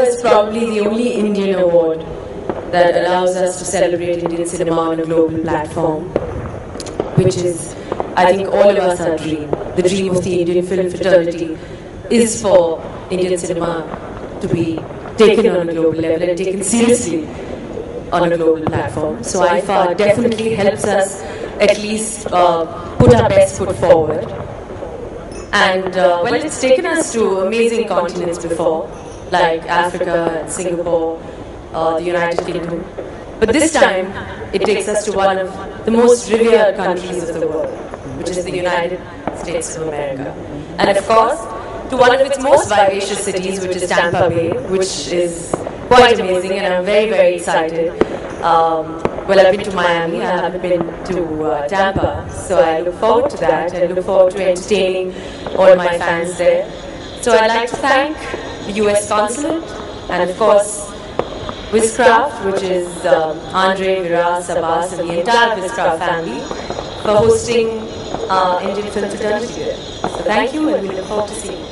is probably the only Indian award that allows us to celebrate Indian cinema on a global platform, which is, I think, all of us our dream. The dream of the Indian film fraternity is for Indian cinema to be taken on a global level and taken seriously on a global platform. So IFA definitely helps us at least put our best foot forward. And well, it's taken us to amazing continents before, like Africa and Singapore, the United Kingdom. But this time, it takes us to one of the most revered countries of the world, which is the United States of America. And of course, to one of its most vivacious cities, which is Tampa Bay, which is quite amazing, and I'm very, very excited. Well, I've been to Miami, I haven't been to Tampa, so I look forward to that. I look forward to entertaining all my fans there. So I'd like to thank the US Consulate, and of course, Wizcraft, which is Andre, Viras, Abbas, and the entire Wizcraft family, for hosting Indian Film Fraternity here. So thank you, and we look forward to seeing you.